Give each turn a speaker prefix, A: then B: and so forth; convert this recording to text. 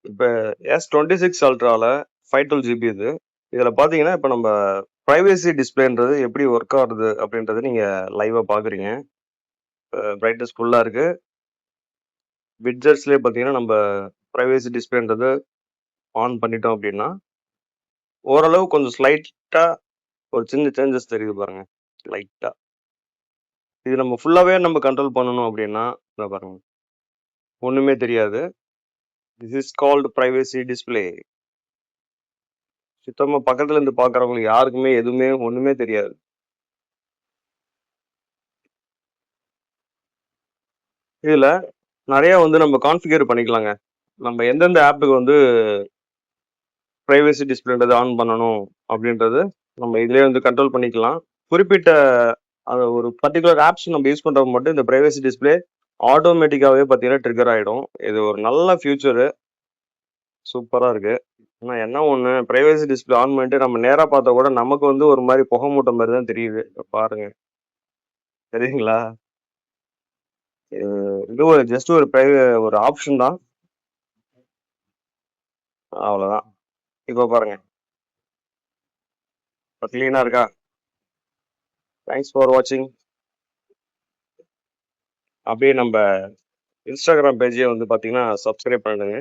A: இப்ப S26 அல்ட்ரால 512 GB இது. இதுல பாத்தீங்கன்னா, இப்ப நம்ம பிரைவசி டிஸ்ப்ளேன்றது எப்படி ஒர்க் ஆகுது அப்படின்றத நீங்க லைவா பாக்குறீங்க. பிரைட்னஸ் ஃபுல்லா இருக்கு. விட்ஜெட்ஸ்லயே பாத்தீங்கன்னா, நம்ம பிரைவசி டிஸ்ப்ளேன்றது ஆன் பண்ணிட்டோம் அப்படின்னா, ஓரளவு கொஞ்சம் ஸ்லைட்டா ஒரு சின்ன சேஞ்சஸ் தெரியுது பாருங்க. லைட்டா. இது நம்ம ஃபுல்லாவே நம்ம கண்ட்ரோல் பண்ணணும் அப்படின்னா, இத பாருங்க. ஒண்ணுமே தெரியாது. This is called privacy display. சுத்தமா பக்கத்துல இருந்து பாக்குறவங்களுக்கு யாருக்குமே எதுவுமே ஒண்ணுமே தெரியாது. இதுல நிறைய வந்து நம்ம கான்ஃபிகர் பண்ணிக்கலாங்க. நம்ம எந்தெந்த ஆப்புக்கு வந்து பிரைவசி டிஸ்பிளேன்றது ஆன் பண்ணணும் அப்படின்றது நம்ம இதுலயே வந்து கண்ட்ரோல் பண்ணிக்கலாம். குறிப்பிட்ட அது ஒரு பர்டிகுலர் ஆப்ஸ் நம்ம யூஸ் பண்றப்ப மட்டும் இந்த பிரைவசி டிஸ்பிளே ஆட்டோமேட்டிக்காவே பார்த்தீங்கன்னா ட்ரிகர் ஆயிடும். இது ஒரு நல்ல ஃபியூச்சரு. சூப்பரா இருக்கு. ஆனா என்ன ஒண்ணு, பிரைவசி டிஸ்பிளே ஆன் பண்ணிட்டு நம்ம நேரா பார்த்தா கூட நமக்கு வந்து ஒரு மாதிரி புகை மூட்டம் மாதிரி தான் தெரியுது. பாருங்க, தெரியுங்களா? இது ஒரு ஜஸ்ட் ஒரு ஒரு ஆப்ஷன் தான், அவ்வளவுதான். இப்போ பாருங்க, இப்போ கிளீனா இருக்கா? தேங்க்ஸ் ஃபார் வாட்சிங். அப்படியே நம்ம இன்ஸ்டாகிராம் பேஜே வந்து பார்த்தீங்கன்னா சப்ஸ்கிரைப் பண்ணுங்க.